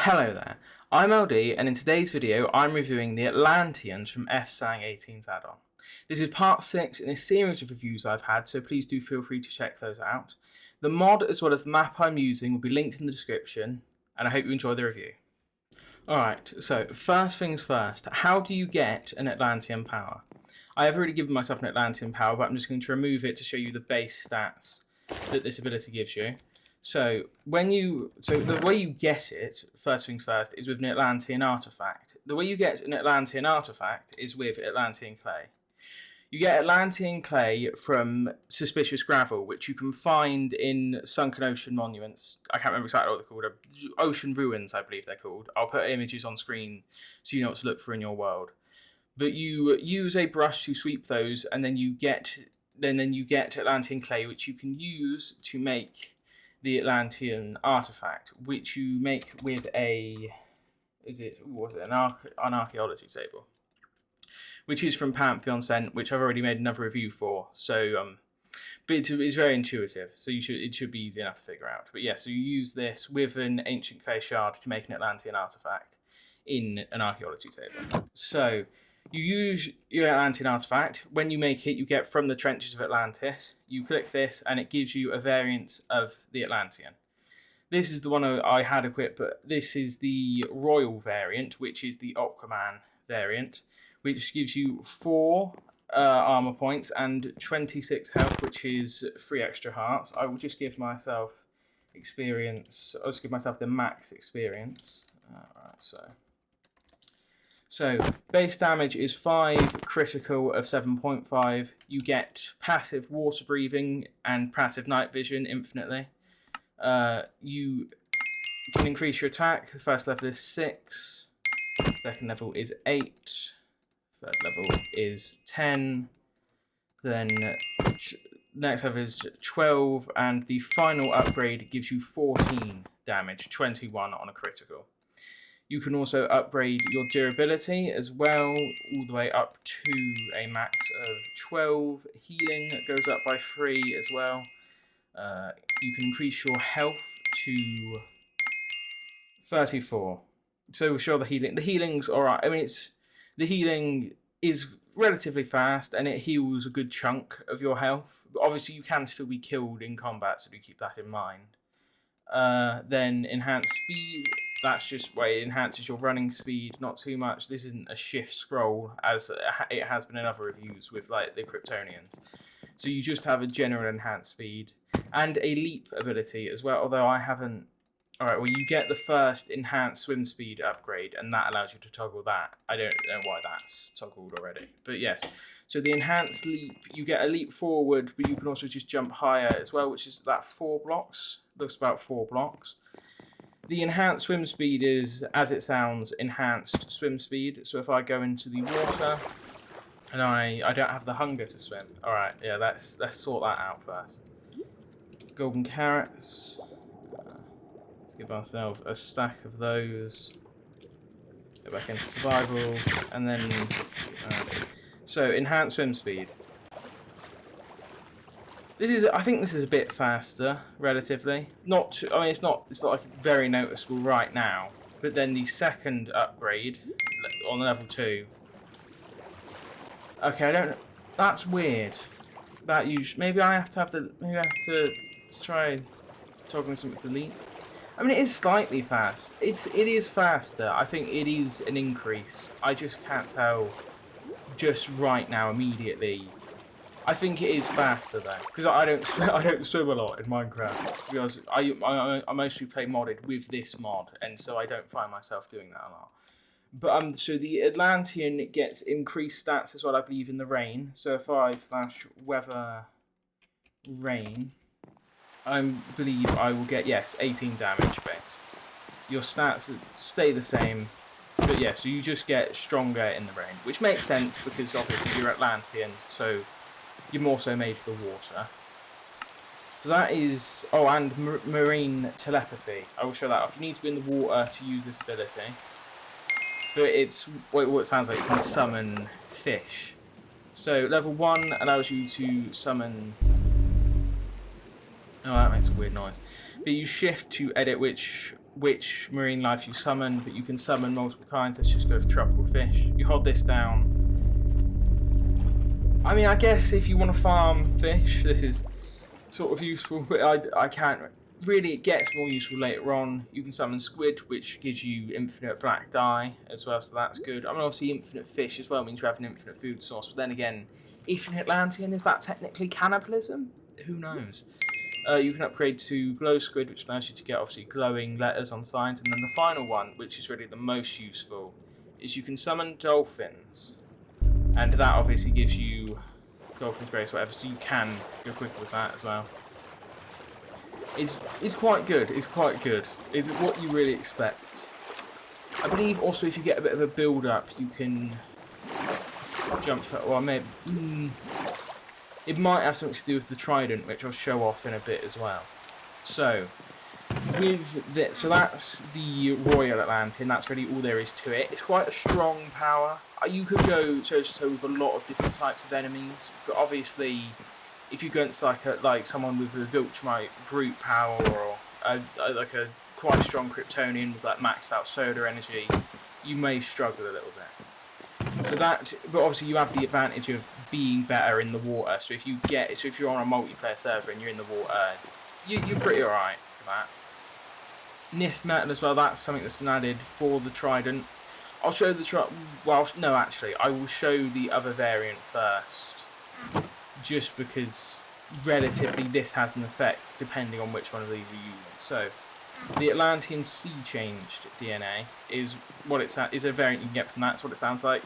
Hello there, I'm LD, and in today's video I'm reviewing the Atlanteans from Fsang18's add-on. This is part 6 in a series of reviews I've had, so please do feel free to check those out. The mod as well as the map I'm using will be linked in the description, and I hope you enjoy the review. Alright, so first things first, how do you get an Atlantean power? I have already given myself an Atlantean power, but I'm just going to remove it to show you the base stats that this ability gives you. So the way you get it, first things first, is with an Atlantean artifact. The way you get an Atlantean artifact is with Atlantean clay. You get Atlantean clay from suspicious gravel, which you can find in sunken ocean monuments. I can't remember exactly what they're called. Ocean ruins, I believe they're called. I'll put images on screen so you know what to look for in your world. But you use a brush to sweep those, and then you get Atlantean clay, which you can use to make the Atlantean artifact, which you make with an archaeology table, which is from Pantheon Scent, which I've already made another review for. So, but it's very intuitive, so it should be easy enough to figure out. But yeah, so you use this with an ancient clay shard to make an Atlantean artifact in an archaeology table. So you use your Atlantean artifact. When you make it, you get from the trenches of Atlantis. You click this, and it gives you a variant of the Atlantean. This is the one I had equipped, but this is the Royal variant, which is the Aquaman variant, which gives you 4 armor points and 26 health, which is 3 extra hearts. I will just give myself experience. I'll just give myself the max experience. Alright, So, base damage is 5, critical of 7.5. You get passive water breathing and passive night vision infinitely. You can increase your attack. The first level is 6. Second level is 8. Third level is 10. Then next level is 12. And the final upgrade gives you 14 damage, 21 on a critical. You can also upgrade your durability as well, all the way up to a max of 12. Healing goes up by 3 as well. You can increase your health to 34. So we'll show the healing. The healing's alright. I mean, the healing is relatively fast, and it heals a good chunk of your health. But obviously, you can still be killed in combat, so do keep that in mind. Then enhanced speed. That's just where it enhances your running speed, not too much. This isn't a shift scroll, as it has been in other reviews with like the Kryptonians. So you just have a general enhanced speed and a leap ability as well, although I haven't. Alright, well, you get the first enhanced swim speed upgrade, and that allows you to toggle that. I don't know why that's toggled already, but yes. So the enhanced leap, you get a leap forward, but you can also just jump higher as well, which is that 4 blocks. Looks about 4 blocks. The enhanced swim speed is, as it sounds, enhanced swim speed. So if I go into the water and I don't have the hunger to swim. Alright, yeah, let's sort that out first. Golden carrots. Let's give ourselves a stack of those. Go back into survival. And then... so, enhanced swim speed. I think this is a bit faster, relatively. It's not like very noticeable right now. But then the second upgrade on level 2. Okay, that's weird. Maybe I have to try toggling something to delete. I mean, it is slightly fast. It is faster. I think it is an increase. I just can't tell just right now immediately. I think it is faster though, because I don't swim a lot in Minecraft. To be honest, I mostly play modded with this mod, and so I don't find myself doing that a lot. But so the Atlantean gets increased stats as well, I believe, in the rain. So if I /weather rain, I believe I will get 18 damage base. Your stats stay the same. But yeah, so you just get stronger in the rain, which makes sense because obviously you're Atlantean, so you're more so made for the water. So that is... Oh, and marine telepathy. I will show that off. You need to be in the water to use this ability. But it's what it sounds like. You can summon fish. So level 1 allows you to summon... Oh, that makes a weird noise. But you shift to edit which which marine life you summon, but you can summon multiple kinds. Let's just go for tropical fish. You hold this down. I mean, I guess if you want to farm fish, this is sort of useful, but I can't really. It gets more useful later on. You can summon squid, which gives you infinite black dye as well, so that's good. I mean, obviously infinite fish as well means you have an infinite food source, but then again, if you're an Atlantean, is that technically cannibalism? Who knows? You can upgrade to glow squid, which allows you to get obviously glowing letters on signs, and then the final one, which is really the most useful, is you can summon dolphins, and that obviously gives you dolphin's grace, whatever, so you can go quicker with that as well. It's quite good. It's quite good. It's what you really expect. I believe also if you get a bit of a build up, you can jump for, or maybe. It might have something to do with the trident, which I'll show off in a bit as well. So, so that's the Royal Atlantean. That's really all there is to it. It's quite a strong power. You could go toe-to-toe with a lot of different types of enemies, but obviously, if you go against like someone with a Viltrumite brute power or like a quite strong Kryptonian with like maxed out solar energy, you may struggle a little bit. So but obviously you have the advantage of being better in the water. So if you're on a multiplayer server and you're in the water, you're pretty alright for that. Nith metal as well. That's something that's been added for the trident. I'll show the well, no, actually, I will show the other variant first, just because relatively this has an effect depending on which one of these you're using. So the Atlantean sea changed DNA is what it's is a variant you can get from that. It's what it sounds like.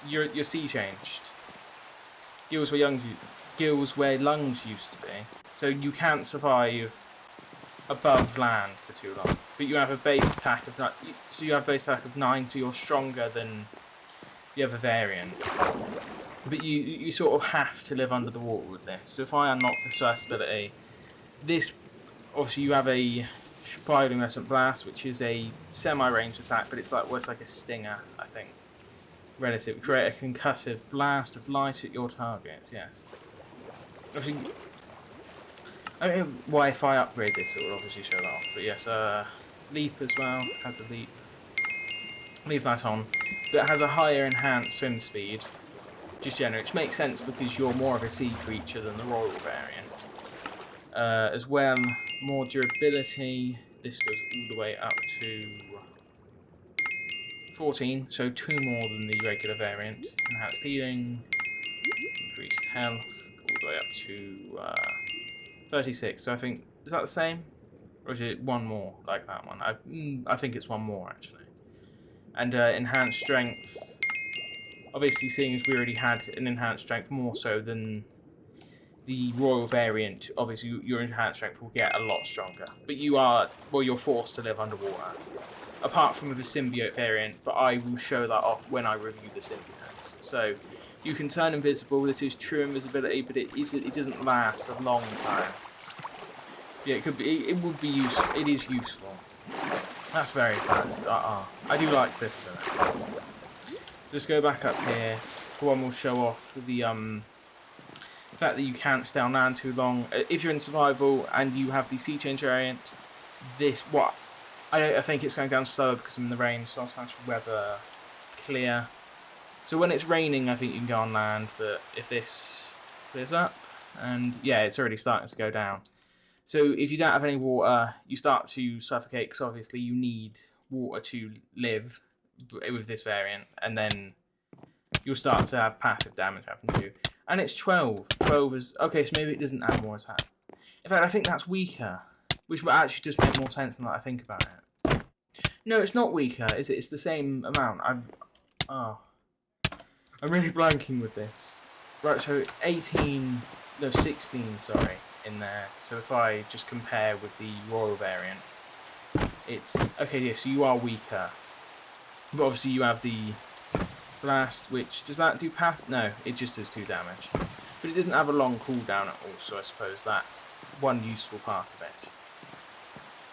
You're sea changed. Gills where lungs used to be. So you can't survive above land for too long. But you have a base attack of 9. So you have a base attack of 9, so you're stronger than the other variant. But you sort of have to live under the water with this. So if I unlock the Surf ability, this obviously you have a bioluminescent blast, which is a semi-ranged attack, but it's like a stinger, I think. Relative. Create a concussive blast of light at your target. Yes. Obviously, I don't know why if I upgrade this it will obviously show that off. But yes, leap as well has a leap. Leave that on. But it has a higher enhanced swim speed. Just generally, which makes sense because you're more of a sea creature than the royal variant. As well, more durability. This goes all the way up to 14, so 2 more than the regular variant. Enhanced healing, increased health, all the way up to 36. So I think, is that the same? Or is it 1 more like that one? I think it's 1 more actually. And enhanced strength. Obviously, seeing as we already had an enhanced strength more so than the royal variant, obviously your enhanced strength will get a lot stronger. But you're forced to live underwater. Apart from with the symbiote variant, but I will show that off when I review the symbiotes. So you can turn invisible. This is true invisibility, but it doesn't last a long time. Yeah, it could be. It would be useful. It is useful. That's very fast. I do like this ability. So let's go back up here. For one, we'll show off the fact that you can't stay on land too long. If you're in survival and you have the sea change variant, I think it's going down slower because I'm in the rain, so I'll weather clear. So when it's raining, I think you can go on land, but if this clears up, and yeah, it's already starting to go down. So if you don't have any water, you start to suffocate because obviously you need water to live with this variant, and then you'll start to have passive damage happen to you. And it's 12. 12 is... Okay, so maybe it doesn't have more attack. In fact, I think that's weaker, which would actually just make more sense than that I think about it. No, it's not weaker, is it? It's the same amount. I'm really blanking with this. Right, so 16, sorry, in there. So if I just compare with the royal variant, it's... Okay, yeah, so you are weaker. But obviously you have the blast, which... Does that do pass? No, it just does 2 damage. But it doesn't have a long cooldown at all, so I suppose that's one useful part of it.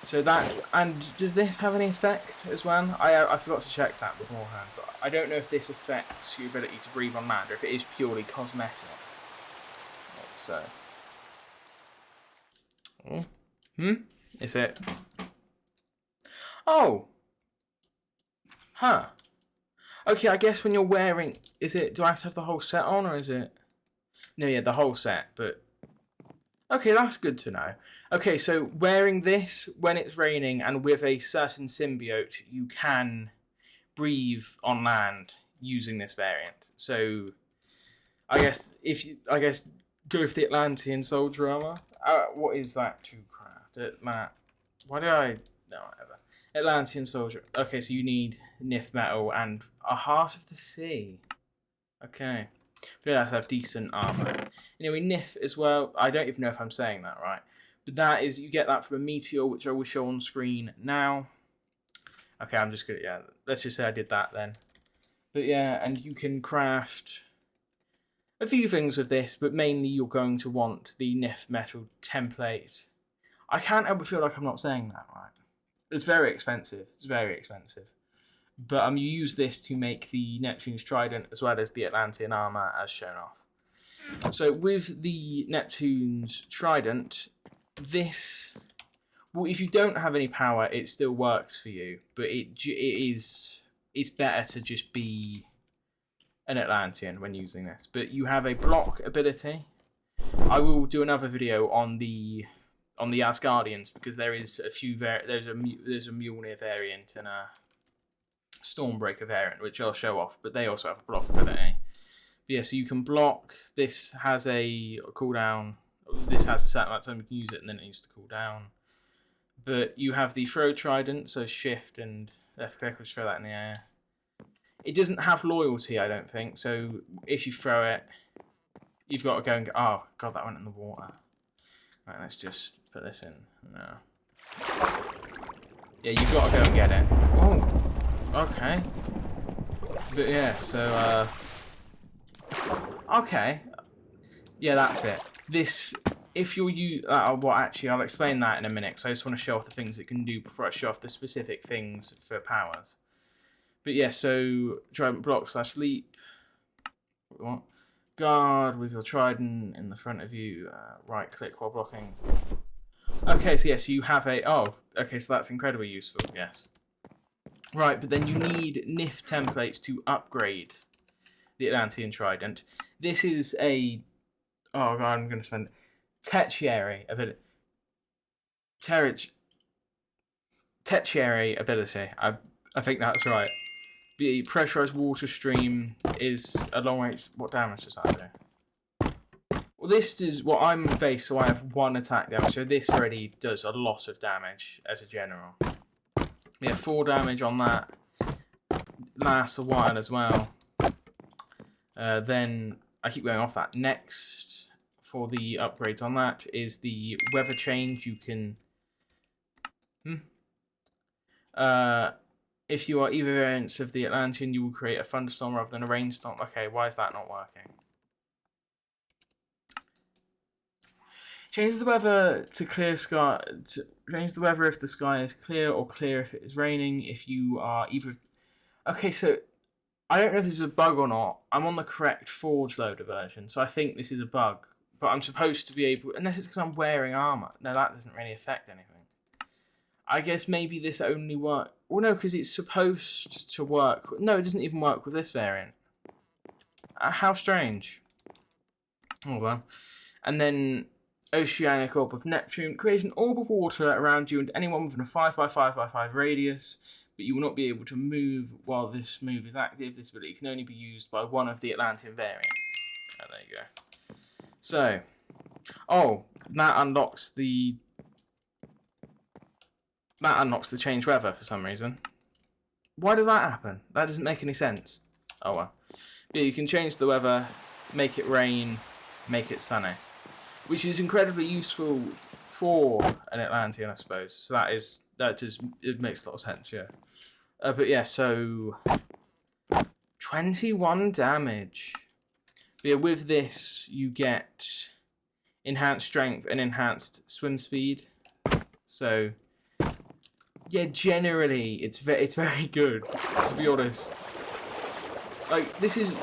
So that, and does this have any effect as well? I forgot to check that beforehand, but I don't know if this affects your ability to breathe on land, or if it is purely cosmetic. So, is it? Oh. Huh. Okay, I guess when you're wearing... do I have to have the whole set on, or is it... No, yeah, the whole set, but... Okay, that's good to know. Okay, so wearing this when it's raining and with a certain symbiote, you can breathe on land using this variant. So, I guess go for the Atlantean soldier armor. What is that to craft? Why did I? No, whatever. Atlantean soldier. Okay, so you need Nif metal and a heart of the sea. Okay. But that's have decent armor. Anyway, Nif as well. I don't even know if I'm saying that right. But that is, you get that from a meteor, which I will show on screen now. Okay, I'm just gonna, yeah, let's just say I did that then. But yeah, and you can craft a few things with this, but mainly you're going to want the Nif metal template. I can't help but feel like I'm not saying that right. It's very expensive. It's very expensive. But you use this to make the Neptune's trident as well as the Atlantean armor as shown off. So with the Neptune's trident, this, well, if you don't have any power, it still works for you. But it's better to just be an Atlantean when using this. But you have a block ability. I will do another video on the Asgardians because there is a few there's a Mjolnir variant and a Stormbreaker variant, which I'll show off, but they also have a block ability. But yeah, so you can block. This has a cooldown. This has a certain amount of time you can use it, and then it needs to cool down. But you have the throw trident, so shift and left click will throw that in the air. It doesn't have loyalty, I don't think. So if you throw it, you've got to go and go. Oh god, that went in the water. Right, let's just put this in. No. Yeah, you've got to go and get it. Oh. Okay. But yeah, so, okay. Yeah, that's it. This, if you're well, actually, I'll explain that in a minute, so I just want to show off the things it can do before I show off the specific things for powers. But yeah, so, trident block / leap. What? Guard with your trident in the front of you, right click while blocking. Okay, so yes, you have a, oh, okay, so that's incredibly useful, yes. Right, but then you need Nif templates to upgrade the Atlantean trident. This is a... Oh, God, I'm going to spend... Tertiary ability. Tertiary ability. I think that's right. The pressurized water stream is a long range... What damage does that do? Well, this is what I'm based, so I have 1 attack damage. So this already does a lot of damage as a general. Yeah, 4 damage on that. Lasts a while as well. Then I keep going off that. Next, for the upgrades on that, is the weather change. You can... if you are either variants of the Atlantean, you will create a thunderstorm rather than a rainstorm. Okay, why is that not working? Change the weather to clear sky. Change the weather if the sky is clear, or clear if it is raining. If you are either... Okay, so I don't know if this is a bug or not. I'm on the correct Forge Loader version, so I think this is a bug. But I'm supposed to be able... Unless it's because I'm wearing armor. No, that doesn't really affect anything. I guess maybe this only works... Well, no, because it's supposed to work... No, it doesn't even work with this variant. How strange. Oh, well. And then... Oceanic Orb of Neptune. Create an orb of water around you and anyone within a 5x5x5 radius, but you will not be able to move while this move is active. This ability can only be used by one of the Atlantean variants. Oh, there you go. So, oh, that unlocks the change weather for some reason. Why does that happen? That doesn't make any sense. Oh well. But you can change the weather, make it rain, make it sunny. Which is incredibly useful for an Atlantean, I suppose. So it makes a lot of sense, yeah. But yeah, so 21 damage. But yeah, with this you get enhanced strength and enhanced swim speed. So yeah, generally it's very good, to be honest. This is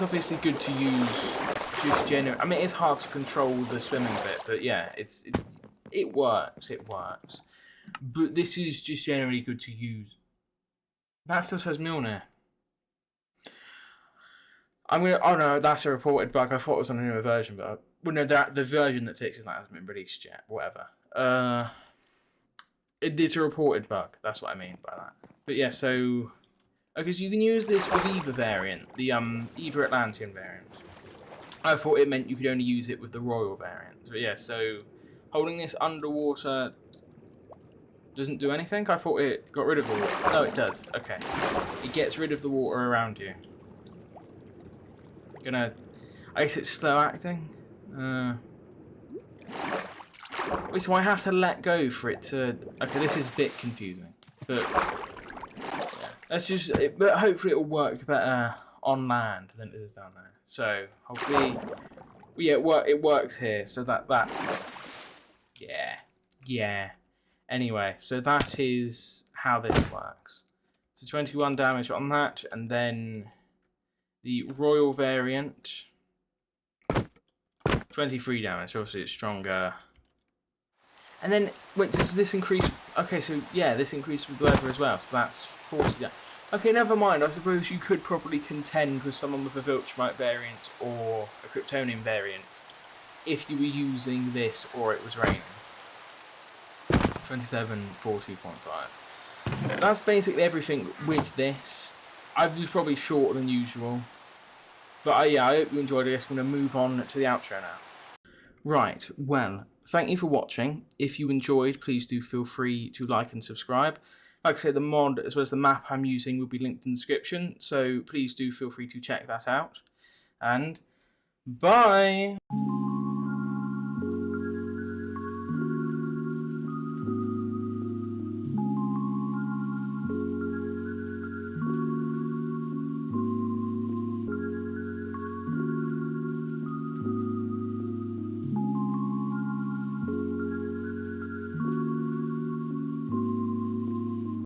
obviously good to use. Just generally, I mean, it's hard to control the swimming bit, but yeah, it works. But this is just generally good to use. That still says Milner. I'm gonna. Oh no, that's a reported bug. I thought it was on a newer version, but well, no, the version that fixes that hasn't been released yet. Whatever. It's a reported bug. That's what I mean by that. But yeah, so okay, so you can use this with either variant, the either Atlantean variant. I thought it meant you could only use it with the Royal variant. But yeah, so holding this underwater doesn't do anything. I thought it got rid of the water. No, it does. Okay, it gets rid of the water around you. I guess it's slow acting. So I have to let go for it to. Okay, this is a bit confusing, but yeah, that's just. But hopefully it will work better on land than it is down there. So hopefully, yeah, it works here. So that's yeah. Anyway, so that is how this works. So 21 damage on that, and then the Royal variant, 23 damage. Obviously, it's stronger. And then, wait, does this increase? Okay, so yeah, this increases with weather as well. So that's 40 damage. Okay, never mind. I suppose you could probably contend with someone with a Viltrumite variant or a Kryptonian variant if you were using this or it was raining. 27, 40.5. That's basically everything with this. I was probably shorter than usual. But yeah, I hope you enjoyed it. I guess I'm going to move on to the outro now. Right, well, thank you for watching. If you enjoyed, please do feel free to like and subscribe. Like I say, the mod as well as the map I'm using will be linked in the description, so please do feel free to check that out. And bye!